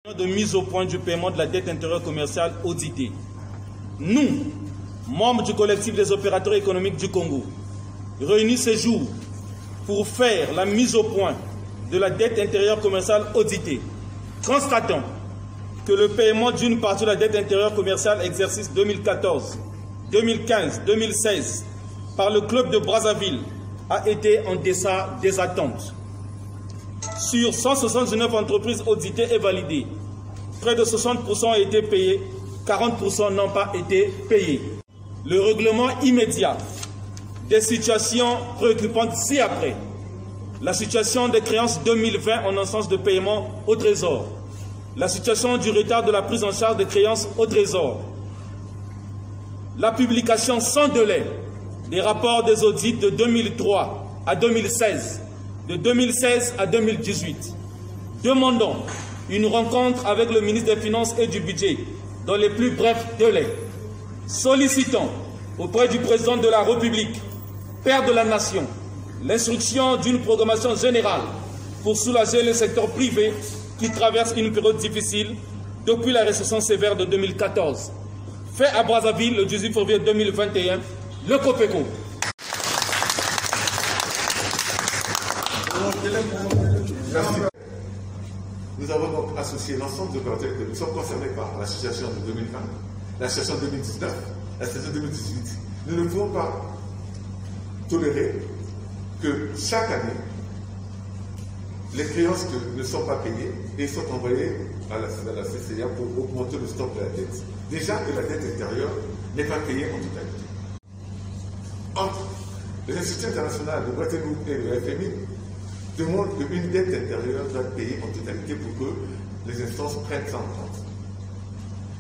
De mise au point du paiement de la dette intérieure commerciale auditée. Nous, membres du collectif des opérateurs économiques du Congo, réunis ce jour pour faire la mise au point de la dette intérieure commerciale auditée, constatons que le paiement d'une partie de la dette intérieure commerciale exercice 2014, 2015, 2016 par le club de Brazzaville a été en deçà des attentes. Sur 179 entreprises auditées et validées, près de 60% ont été payés, 40% n'ont pas été payés. Le règlement immédiat des situations préoccupantes ci-après. La situation des créances 2020 en absence de paiement au Trésor. La situation du retard de la prise en charge des créances au Trésor. La publication sans délai des rapports des audits de 2003 à 2016. De 2016 à 2018, demandons une rencontre avec le ministre des Finances et du Budget dans les plus brefs délais. Sollicitons auprès du président de la République, père de la nation, l'instruction d'une programmation générale pour soulager le secteur privé qui traverse une période difficile depuis la récession sévère de 2014. Fait à Brazzaville le 18 février 2021, le COPECO. Merci. Nous avons donc associé l'ensemble des opérateurs qui sont concernés par la situation de 2020, la situation de 2019, la situation de 2018. Nous ne pouvons pas tolérer que chaque année, les créances ne sont pas payées et sont envoyées à la CCA pour augmenter le stock de la dette. Déjà que la dette intérieure n'est pas payée en totalité. Entre les institutions internationales, le Bretton Woods et le FMI, demande qu'une dette intérieure doit être payée en totalité pour que les instances prennent ça en compte.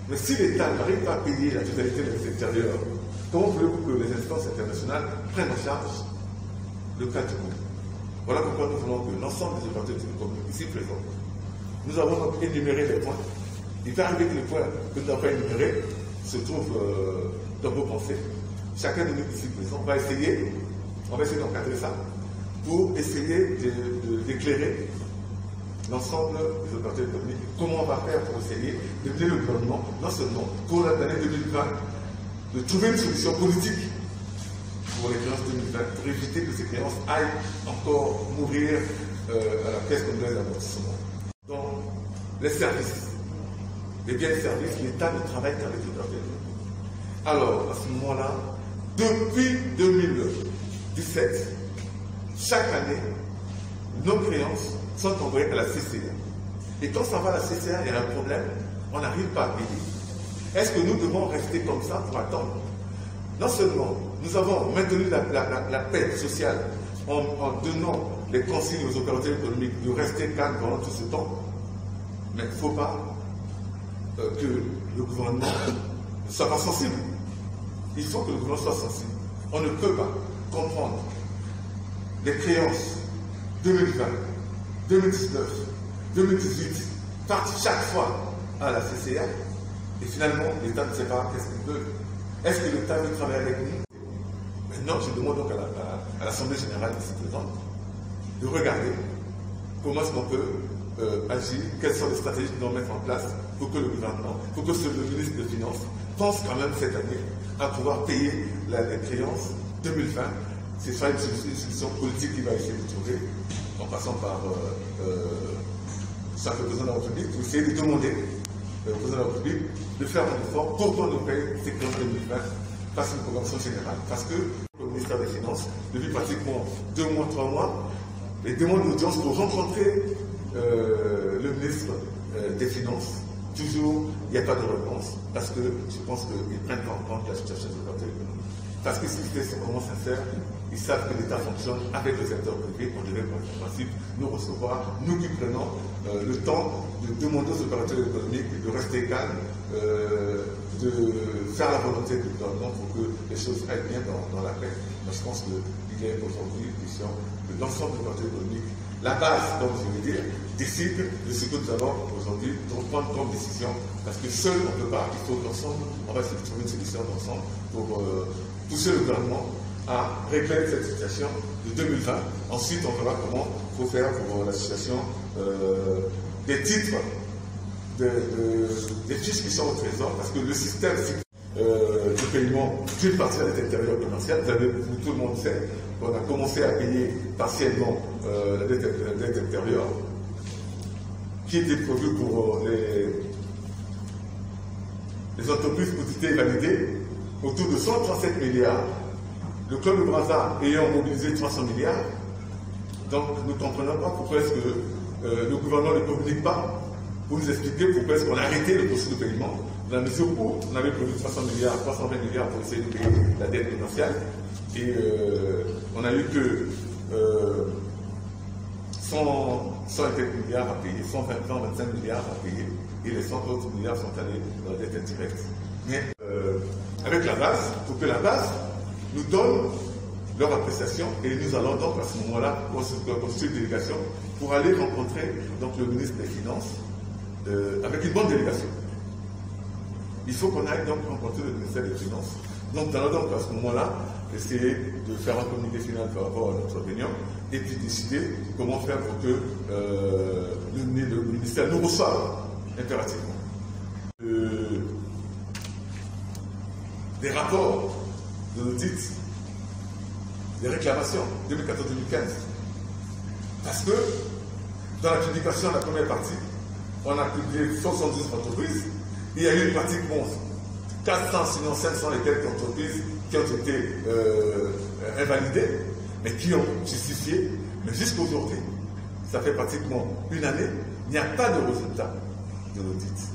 Mais si l'État n'arrive pas à payer la totalité de la dette intérieure, comment voulez-vous que les instances internationales prennent en charge le cas du Congo? Voilà pourquoi nous voulons que l'ensemble des opérateurs économiques ici présents, nous avons donc énuméré les points. Il peut arriver que les points que nous n'avons pas énumérés se trouvent dans vos pensées. Chacun de nous ici présents va essayer d'encadrer ça, pour essayer d'éclairer l'ensemble des opérateurs économiques. Comment on va faire pour essayer de mener le gouvernement, non seulement pour l'année 2020, de trouver une solution politique pour les créances 2020, pour éviter que ces créances aillent encore mourir à la caisse congolaise d'amortissement. Donc, les services, les biens et services, l'État ne travaille qu'avec les opérateurs économiques. Alors, à ce moment-là, depuis 2017, chaque année, nos créances sont envoyées à la CCA. Et quand ça va à la CCA, il y a un problème, on n'arrive pas à payer. Est-ce que nous devons rester comme ça pour attendre? Non seulement nous avons maintenu la paix sociale en donnant les consignes aux opérateurs économiques de rester calmes pendant tout ce temps, mais il ne faut pas que le gouvernement ne soit pas sensible. Il faut que le gouvernement soit sensible. On ne peut pas comprendre les créances 2020, 2019, 2018 partent chaque fois à la CCA et finalement l'État ne sait pas qu'est-ce qu'il veut. Est-ce que l'État veut travailler avec nous? Maintenant, je demande donc à l'Assemblée générale ici présente de regarder comment est-ce qu'on peut agir, quelles sont les stratégies que nous devons mettre en place pour que le gouvernement, pour que le ministre des Finances pense quand même cette année à pouvoir payer les créances 2020. C'est ça une solution politique qui va essayer de trouver, en passant par chaque président de la République, pour essayer de demander au président de la République de faire un effort pour qu'on nous paye ces créances 2020 face à une programmation générale. Parce que le ministère des Finances, depuis pratiquement 2 mois, 3 mois, les demandes d'audience pour rencontrer le ministre des Finances, toujours, il n'y a pas de réponse, parce que je pense qu'ils prennent en compte la situation des opérateurs économiques. Parce que s'ils sont vraiment sincères, ils savent que l'État fonctionne avec le secteur privé. On devrait, par principe, nous recevoir, nous qui prenons le temps de demander aux opérateurs économiques de rester calmes, de faire la volonté du gouvernement pour que les choses aillent bien dans la paix. Mais je pense qu'il est aujourd'hui question que l'ensemble des opérateurs économiques, la base, comme je veux dire, décide de ce que nous allons aujourd'hui prendre comme décision. Parce que seul, on ne peut pas. Il faut qu'ensemble, on va essayer de trouver une solution d'ensemble pour pousser le gouvernement à régler cette situation de 2020. Ensuite, on verra comment il faut faire pour la situation des titres des fiches qui sont au trésor, parce que le système de paiement d'une partie de la dette intérieure commerciale, tout le monde sait qu'on a commencé à payer partiellement la dette intérieure qui était prévue pour les entreprises auditées et validées autour de 137 milliards. Le Club de Brazza ayant mobilisé 300 milliards, donc nous ne comprenons pas pourquoi est-ce que le gouvernement ne communique pas pour nous expliquer pourquoi est-ce qu'on a arrêté le processus de paiement, dans la mesure où on avait prévu 320 milliards pour essayer de payer la dette commerciale, et on n'a eu que 127 milliards à payer, 125 milliards à payer, et les 100 autres milliards sont allés dans la dette indirecte. Mais avec la base, pour que la base nous donne leur appréciation, et nous allons donc à ce moment-là constituer une délégation pour aller rencontrer donc, le ministre des Finances avec une bonne délégation. Il faut qu'on aille donc rencontrer le ministère des Finances. Donc nous allons donc à ce moment-là essayer de faire un communiqué final par rapport à notre réunion et puis décider comment faire pour que le ministère nous reçoive impérativement. Des rapports de l'audit, des réclamations 2014-2015. Parce que dans la publication de la première partie, on a publié 72 entreprises, il y a eu pratiquement 400, sinon 500 et quelques entreprises qui ont été invalidées, mais qui ont justifié. Mais jusqu'aujourd'hui, ça fait pratiquement une année, il n'y a pas de résultat de l'audit.